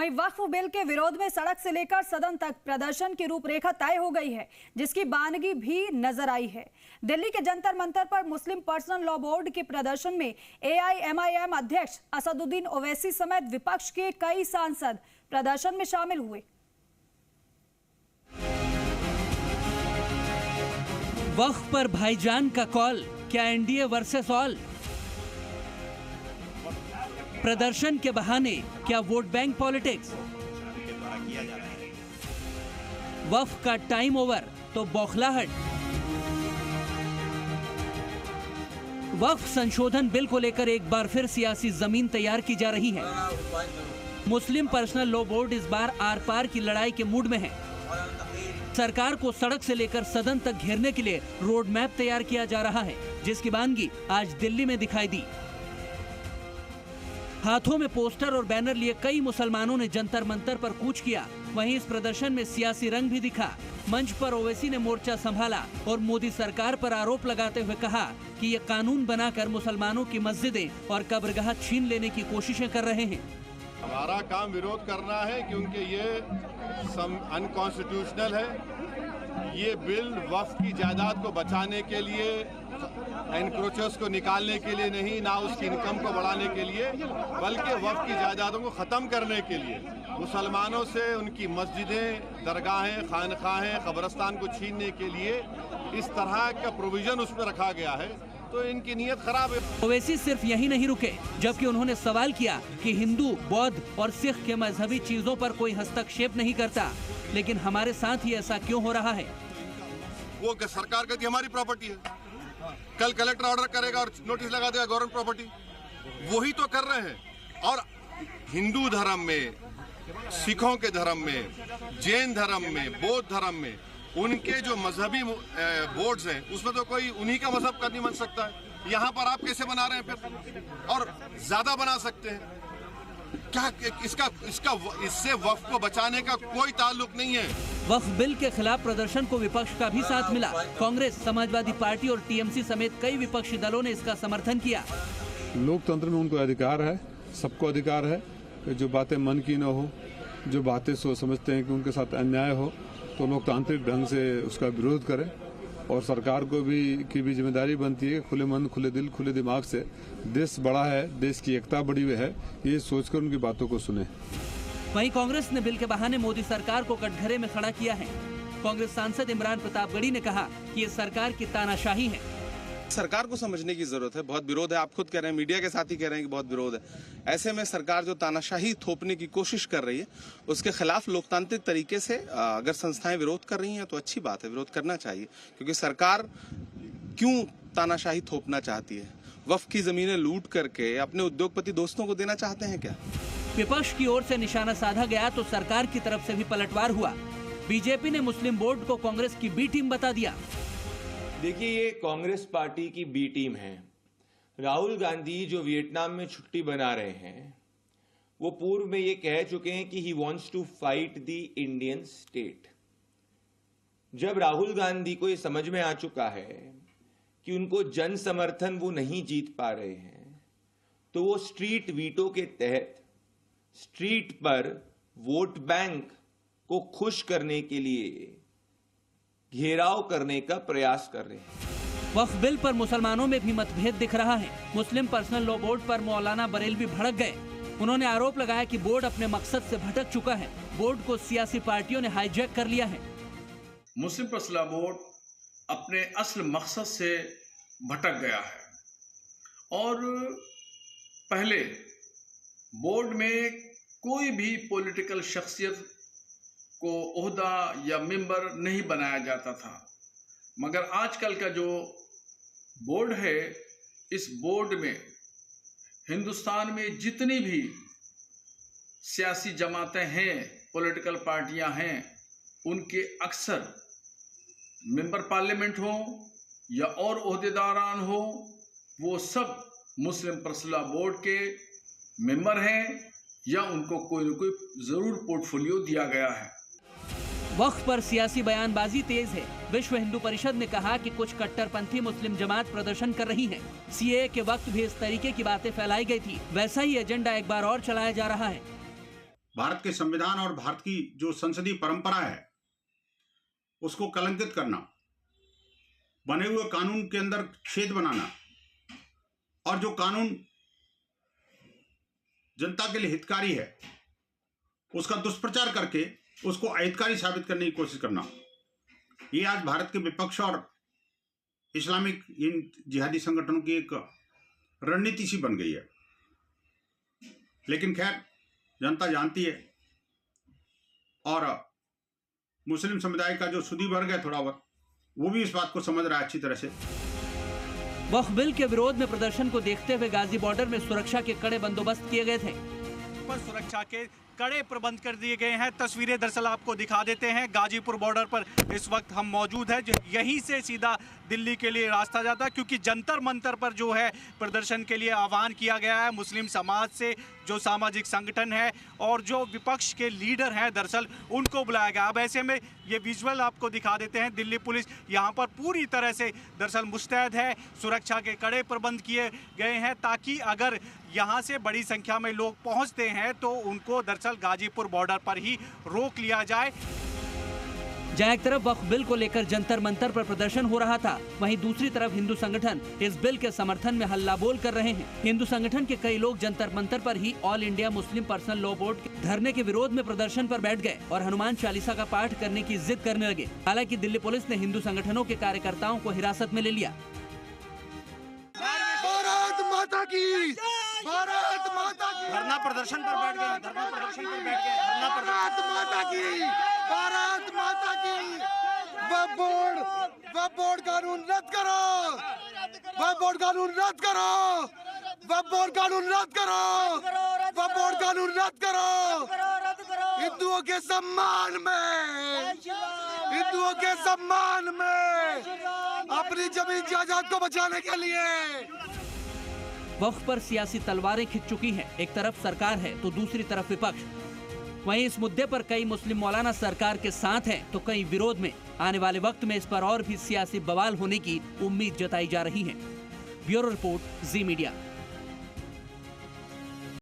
वहीं वक्फ बिल के विरोध में सड़क से लेकर सदन तक प्रदर्शन की रूपरेखा तय हो गई है, जिसकी बानगी भी नजर आई है। दिल्ली के जंतर मंतर पर मुस्लिम पर्सनल लॉ बोर्ड के प्रदर्शन में AIMIM अध्यक्ष असदुद्दीन ओवैसी समेत विपक्ष के कई सांसद प्रदर्शन में शामिल हुए। वक्फ पर भाईजान का कॉल, क्या एनडीए वर्सेस ऑल? प्रदर्शन के बहाने क्या वोट बैंक पॉलिटिक्स? वक्फ का टाइम ओवर तो बौखलाहट। वक्फ संशोधन बिल को लेकर एक बार फिर सियासी जमीन तैयार की जा रही है। मुस्लिम पर्सनल लॉ बोर्ड इस बार आर पार की लड़ाई के मूड में है। सरकार को सड़क से लेकर सदन तक घेरने के लिए रोड मैप तैयार किया जा रहा है, जिसकी बानगी आज दिल्ली में दिखाई दी। हाथों में पोस्टर और बैनर लिए कई मुसलमानों ने जंतर मंतर पर कूच किया। वहीं इस प्रदर्शन में सियासी रंग भी दिखा। मंच पर ओवैसी ने मोर्चा संभाला और मोदी सरकार पर आरोप लगाते हुए कहा कि ये कानून बनाकर मुसलमानों की मस्जिदें और कब्रगाह छीन लेने की कोशिशें कर रहे हैं। हमारा काम विरोध करना है क्योंकि ये अनकॉन्स्टिट्यूशनल है। ये बिल वक्फ की जायदाद को बचाने के लिए, एनक्रोचर्स को निकालने के लिए नहीं, ना उसकी इनकम को बढ़ाने के लिए, बल्कि वक्फ की जायदादों को ख़त्म करने के लिए, मुसलमानों से उनकी मस्जिदें, दरगाहें, खानखाहें, कब्रस्तान को छीनने के लिए इस तरह का प्रोविजन उसमें रखा गया है। तो इनकी नीयत खराब है। ओवैसी सिर्फ यही नहीं रुके, जबकि उन्होंने सवाल किया कि हिंदू, बौद्ध और सिख के मजहबी चीजों पर कोई हस्तक्षेप नहीं करता, लेकिन हमारे साथ ही ऐसा क्यों हो रहा है? वो सरकार कहती है हमारी प्रॉपर्टी है, कल कलेक्टर ऑर्डर करेगा और नोटिस लगा देगा गवर्नमेंट प्रॉपर्टी। वही तो कर रहे हैं। और हिंदू धर्म में, सिखों के धर्म में, जैन धर्म में, बौद्ध धर्म में उनके जो मजहबी बोर्ड्स हैं, उसमें तो कोई उन्हीं का मजहब का नहीं बन सकता है। यहाँ पर आप कैसे बना रहे हैं फिर? और ज्यादा बना सकते हैं क्या? इससे वक्फ को बचाने का कोई ताल्लुक नहीं है। वक्फ बिल के खिलाफ प्रदर्शन को विपक्ष का भी साथ मिला। कांग्रेस, समाजवादी पार्टी और टीएमसी समेत कई विपक्षी दलों ने इसका समर्थन किया। लोकतंत्र में उनको अधिकार है, सबको अधिकार है, जो बातें मन की न हो, जो बातें समझते हैं कि उनके साथ अन्याय हो, तो लोकतांत्रिक ढंग से उसका विरोध करें। और सरकार को की भी जिम्मेदारी बनती है खुले मन, खुले दिल, खुले दिमाग से देश बड़ा है, देश की एकता बड़ी हुई है, ये सोचकर उनकी बातों को सुने। वहीं कांग्रेस ने बिल के बहाने मोदी सरकार को कटघरे में खड़ा किया है। कांग्रेस सांसद इमरान प्रतापगढ़ी ने कहा कि ये सरकार की तानाशाही है। सरकार को समझने की जरूरत है। बहुत विरोध है, आप खुद कह रहे हैं, मीडिया के साथ ही कह रहे हैं कि बहुत विरोध है। ऐसे में सरकार जो तानाशाही थोपने की कोशिश कर रही है, उसके खिलाफ लोकतांत्रिक तरीके से अगर संस्थाएं विरोध कर रही हैं तो अच्छी बात है, विरोध करना चाहिए। क्योंकि सरकार क्यों तानाशाही थोपना चाहती है? वक्फ की जमीनें लूट करके अपने उद्योगपति दोस्तों को देना चाहते हैं क्या? विपक्ष की ओर से निशाना साधा गया तो सरकार की तरफ से भी पलटवार हुआ। बीजेपी ने मुस्लिम बोर्ड को कांग्रेस की बी टीम बता दिया। देखिए, ये कांग्रेस पार्टी की बी टीम है। राहुल गांधी जो वियतनाम में छुट्टी बना रहे हैं, वो पूर्व में ये कह चुके हैं कि he wants to fight the Indian state. जब राहुल गांधी को ये समझ में आ चुका है कि उनको जन समर्थन वो नहीं जीत पा रहे हैं, तो वो स्ट्रीट वीटो के तहत स्ट्रीट पर वोट बैंक को खुश करने के लिए घेराव करने का प्रयास कर रहे हैं। वक्फ बिल पर मुसलमानों में भी मतभेद दिख रहा है। मुस्लिम पर्सनल लॉ बोर्ड पर मौलाना बरेलवी भड़क गए। उन्होंने आरोप लगाया कि बोर्ड अपने मकसद से भटक चुका है। बोर्ड को सियासी पार्टियों ने हाईजैक कर लिया है। मुस्लिम पर्सनल लॉ बोर्ड अपने असल मकसद से भटक गया है और पहले बोर्ड में कोई भी पॉलिटिकल शख्सियत को ओहदा या मेंबर नहीं बनाया जाता था, मगर आजकल का जो बोर्ड है, इस बोर्ड में हिंदुस्तान में जितनी भी सियासी जमातें हैं, पॉलिटिकल पार्टियां हैं, उनके अक्सर मेंबर पार्लियामेंट हो या और ओहदेदारान हो, वो सब मुस्लिम पर्सनल लॉ बोर्ड के मेंबर हैं या उनको कोई न कोई जरूर पोर्टफोलियो दिया गया है। वक्फ पर सियासी बयानबाजी तेज है। विश्व हिंदू परिषद ने कहा कि कुछ कट्टरपंथी मुस्लिम जमात प्रदर्शन कर रही है। सीएए के वक्त भी इस तरीके की बातें फैलाई गई थी। वैसा ही एजेंडा एक बार और चलाया जा रहा है। भारत के संविधान और भारत की जो संसदीय परंपरा है उसको कलंकित करना, बने हुए कानून के अंदर छेद बनाना और जो कानून जनता के लिए हितकारी है उसका दुष्प्रचार करके उसको अहितकारी साबित करने की कोशिश करना, ये आज भारत के विपक्ष और इस्लामिक इन जिहादी संगठनों की एक रणनीति सी बन गई है। लेकिन खैर जनता जानती है और मुस्लिम समुदाय का जो सुधी वर्ग है थोड़ा बहुत, वो भी इस बात को समझ रहा है अच्छी तरह से। वक्फ बिल के विरोध में प्रदर्शन को देखते हुए गाजी बॉर्डर में सुरक्षा के कड़े बंदोबस्त किए गए थे। पर सुरक्षा के कड़े प्रबंध कर दिए गए हैं। तस्वीरें दरअसल आपको दिखा देते हैं। गाजीपुर बॉर्डर पर इस वक्त हम मौजूद हैं। यहीं से सीधा दिल्ली के लिए रास्ता जाता है, क्योंकि जंतर मंतर पर जो है प्रदर्शन के लिए आह्वान किया गया है मुस्लिम समाज से, जो सामाजिक संगठन है और जो विपक्ष के लीडर हैं दरअसल उनको बुलाया गया। अब ऐसे में ये विजुअल आपको दिखा देते हैं। दिल्ली पुलिस यहाँ पर पूरी तरह से दरअसल मुस्तैद है। सुरक्षा के कड़े प्रबंध किए गए हैं ताकि अगर यहाँ से बड़ी संख्या में लोग पहुँचते हैं तो उनको दरअसल गाजीपुर बॉर्डर पर ही रोक लिया जाए। जहाँ एक तरफ वक्फ बिल को लेकर जंतर मंतर पर प्रदर्शन हो रहा था, वहीं दूसरी तरफ हिंदू संगठन इस बिल के समर्थन में हल्ला बोल कर रहे हैं। हिंदू संगठन के कई लोग जंतर मंतर पर ही all India Muslim personal law board के धरने के विरोध में प्रदर्शन पर बैठ गए और हनुमान चालीसा का पाठ करने की जिद करने लगे। हालांकि दिल्ली पुलिस ने हिंदू संगठनों के कार्यकर्ताओं को हिरासत में ले लिया। भारत माता की, भारत माता की, धरना प्रदर्शन पर बैठ गए, धरना प्रदर्शन पर बैठ गए, भारत माता की, भारत माता की। वक्फ बोर्ड कानून रद्द करो, वक्फ बोर्ड कानून रद्द करो, वक्फ बोर्ड कानून रद्द करो, वक्फ बोर्ड कानून रद्द करो। हिंदुओं के सम्मान में, हिंदुओं के सम्मान में अपनी जमीन जायदाद को बचाने के लिए। वक्फ पर सियासी तलवारें खिंच चुकी हैं। एक तरफ सरकार है तो दूसरी तरफ विपक्ष। वहीं इस मुद्दे पर कई मुस्लिम मौलाना सरकार के साथ हैं तो कई विरोध में। आने वाले वक्त में इस पर और भी सियासी बवाल होने की उम्मीद जताई जा रही है। ब्यूरो रिपोर्ट, जी मीडिया।